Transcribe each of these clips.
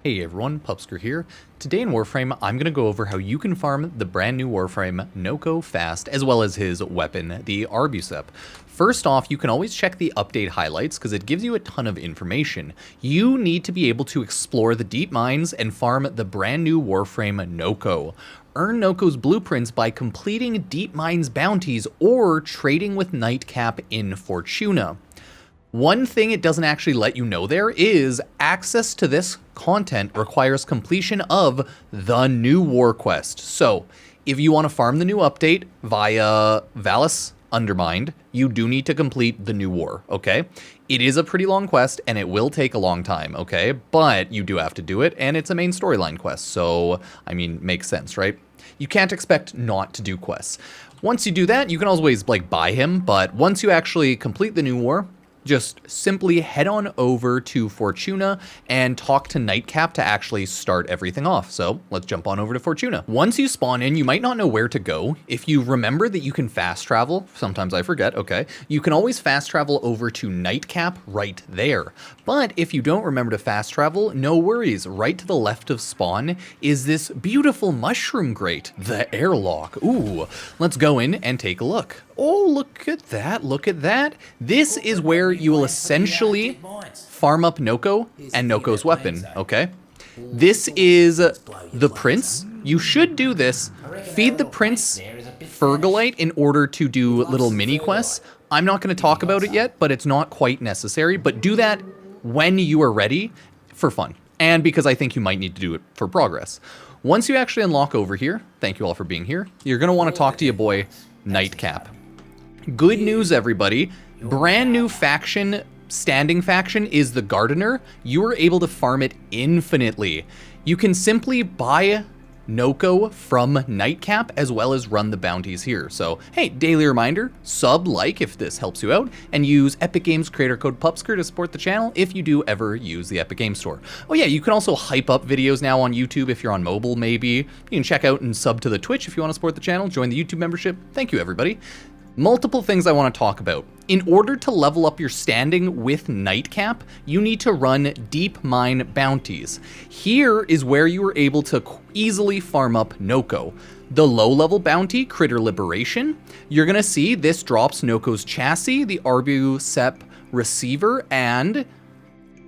Hey everyone, Pupsker here. Today in Warframe, I'm going to go over how you can farm the brand new Warframe Nokko fast, as well as his weapon, the Arbusep. First off, you can always check the update highlights because it gives you a ton of information. You need to be able to explore the deep mines and farm the brand new Warframe Nokko. Earn Nokko's blueprints by completing Deepmines Bounties or trading with Nightcap in Fortuna. One thing it doesn't actually let you know there is access to this content requires completion of the new war quest. So if you want to farm the new update via Vallis Undermind, you do need to complete the new war, okay? It is a pretty long quest and it will take a long time, okay? But you do have to do it and it's a main storyline quest. So, I mean, makes sense, right? You can't expect not to do quests. Once you do that, you can always like buy him, but once you actually complete the new war, just simply head on over to Fortuna and talk to Nightcap to actually start everything off. So let's jump on over to Fortuna. Once you spawn in, you might not know where to go. If you remember that you can fast travel, sometimes I forget, okay, you can always fast travel over to Nightcap right there. But if you don't remember to fast travel, no worries. Right to the left of spawn is this beautiful mushroom grate, the airlock. Ooh, let's go in and take a look. Oh, look at that, look at that. This is where you will essentially farm up Nokko and Nokko's weapon, okay? This is the prince. You should do this. Feed the prince Fergalite in order to do little mini quests. I'm not going to talk about it yet, but it's not quite necessary. But do that when you are ready for fun. And because I think you might need to do it for progress. Once you actually unlock over here, thank you all for being here, you're going to want to talk to your boy Nightcap. Good news, everybody. Brand new faction, standing faction, is the Gardener. You are able to farm it infinitely. You can simply buy Nokko from Nightcap as well as run the bounties here. So, hey, daily reminder, sub, like if this helps you out, and use Epic Games creator code Pupsker to support the channel if you do ever use the Epic Games Store. Oh yeah, you can also hype up videos now on YouTube if you're on mobile, maybe. You can check out and sub to the Twitch if you want to support the channel. Join the YouTube membership. Thank you, everybody. Multiple things I want to talk about. In order to level up your standing with Nightcap, you need to run Deepmines Bounties. Here is where you are able to easily farm up Nokko. The low-level bounty, Critter Liberation, you're going to see this drops Nokko's chassis, the Arbusep receiver, and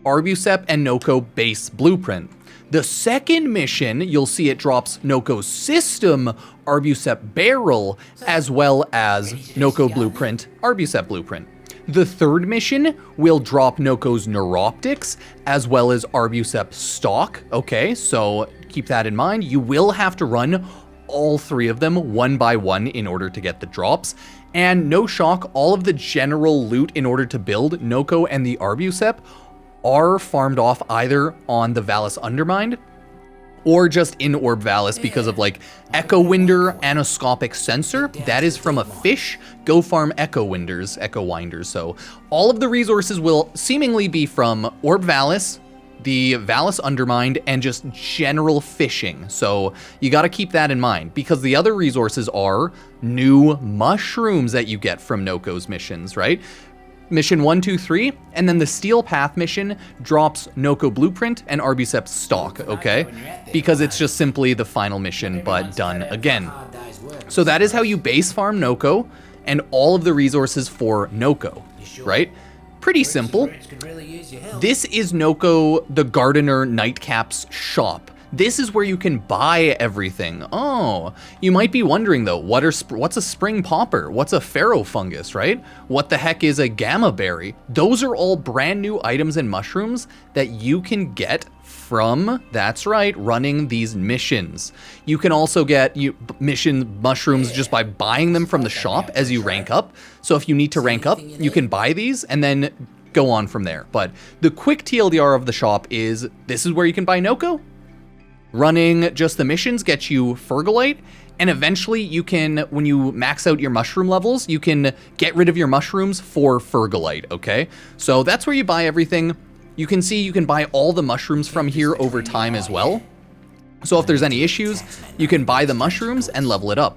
Arbusep and Nokko base blueprint. The second mission, you'll see it drops Nokko's system, Arbusep barrel, as well as Nokko blueprint, Arbusep blueprint. The third mission will drop Nokko's neuroptics, as well as Arbusep stock. Okay, so keep that in mind. You will have to run all three of them one by one in order to get the drops. And no shock, all of the general loot in order to build Nokko and the Arbusep are farmed off either on the Vallis Undermind or just in Orb Vallis because of like Echo Winder anoscopic sensor. That is from a fish. Go farm Echo Winders. So all of the resources will seemingly be from Orb Vallis, the Vallis Undermind, and just general fishing. So you got to keep that in mind because the other resources are new mushrooms that you get from Nokko's missions, right? Mission 1, 2, 3, and then the Steel Path mission drops Nokko Blueprint and Arbusep stock, okay? Because it's just simply the final mission, but done again. So that is how you base farm Nokko and all of the resources for Nokko, right? Pretty simple. This is Nokko the Gardener Nightcap's shop. This is where you can buy everything. Oh, you might be wondering though, what's a spring popper? What's a pharaoh fungus, right? What the heck is a gamma berry? Those are all brand new items and mushrooms that you can get from, that's right, running these missions. You can also get mission mushrooms just by buying them from the shop as you rank up. So if you need to rank up, you can buy these and then go on from there. But the quick TLDR of the shop is, this is where you can buy Nokko. Running just the missions gets you Fergalite, and eventually you can, when you max out your mushroom levels, you can get rid of your mushrooms for Fergalite, okay? So that's where you buy everything. You can see you can buy all the mushrooms from here over time as well. So if there's any issues, you can buy the mushrooms and level it up.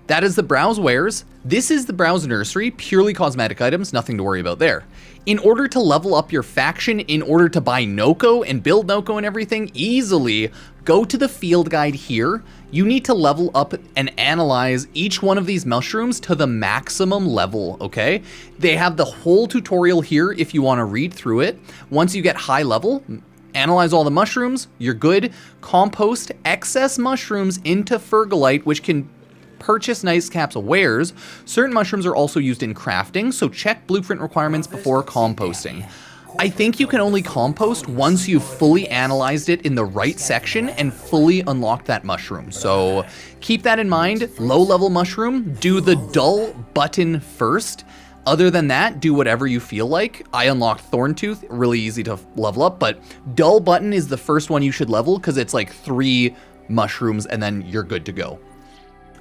That is the Browse Wares. This is the Browse Nursery, purely cosmetic items, nothing to worry about there. In order to level up your faction, in order to buy Nokko and build Nokko and everything easily, go to the field guide here. You need to level up and analyze each one of these mushrooms to the maximum level, okay? They have the whole tutorial here if you want to read through it. Once you get high level, analyze all the mushrooms, you're good. Compost excess mushrooms into Fergalite, which can purchase Nightcap's wares. Certain mushrooms are also used in crafting, so check blueprint requirements before composting. I think you can only compost once you've fully analyzed it in the right section and fully unlocked that mushroom. So keep that in mind. Low level mushroom, do the dull button first. Other than that, do whatever you feel like. I unlocked Thorntooth, really easy to level up, but dull button is the first one you should level because it's like 3 mushrooms and then you're good to go.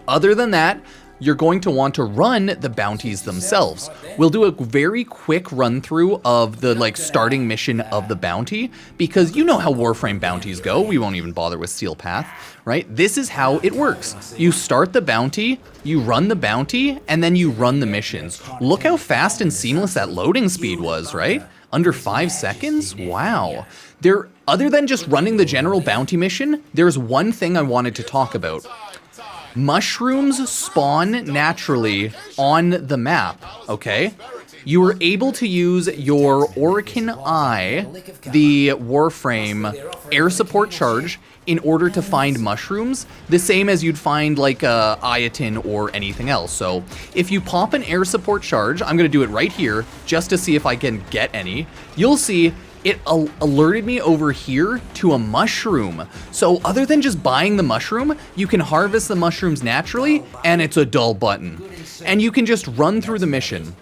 Other than that, you're going to want to run the bounties themselves. We'll do a very quick run through of the starting mission of the bounty, because you know how Warframe bounties go. We won't even bother with Steel Path, right? This is how it works. You start the bounty, you run the bounty, and then you run the missions. Look how fast and seamless that loading speed was, right? Under 5 seconds? Wow. Other than just running the general bounty mission, there's one thing I wanted to talk about. Mushrooms spawn naturally on the map, okay? You were able to use your Oricon Eye, the Warframe air support charge, in order to find mushrooms, the same as you'd find like a Iatin or anything else. So if you pop an air support charge, I'm gonna do it right here just to see if I can get any, you'll see it alerted me over here to a mushroom. So other than just buying the mushroom, you can harvest the mushrooms naturally, and it's a dull button. And you can just run through the mission.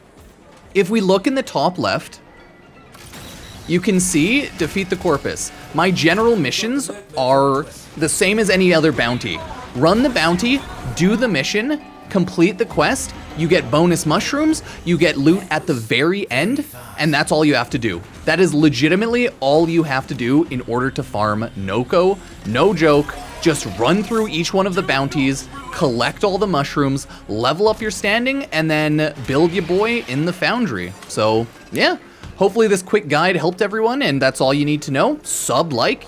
If we look in the top left, you can see defeat the Corpus. My general missions are the same as any other bounty. Run the bounty, do the mission, complete the quest, you get bonus mushrooms, you get loot at the very end, and that's all you have to do. That is legitimately all you have to do in order to farm Nokko. No joke, just run through each one of the bounties, collect all the mushrooms, level up your standing, and then build your boy in the foundry. So, yeah. Hopefully this quick guide helped everyone, and that's all you need to know.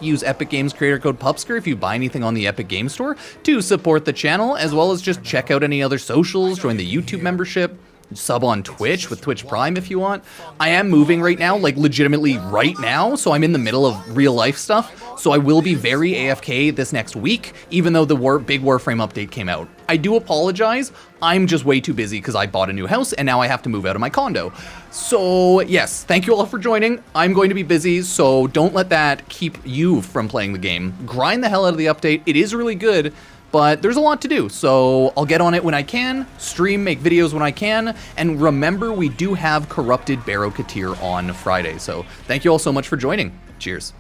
Use Epic Games creator code Pupsker if you buy anything on the Epic Games Store to support the channel, as well as just check out any other socials, join the YouTube membership, sub on Twitch with Twitch Prime if you want. I am moving right now, like legitimately right now, so I'm in the middle of real life stuff, so I will be very AFK this next week, even though the big Warframe update came out. I do apologize, I'm just way too busy because I bought a new house and now I have to move out of my condo. So yes, thank you all for joining. I'm going to be busy, so don't let that keep you from playing the game. Grind the hell out of the update, it is really good, but there's a lot to do, so I'll get on it when I can, stream, make videos when I can, and remember we do have Corrupted Barrow Katir on Friday, so thank you all so much for joining. Cheers.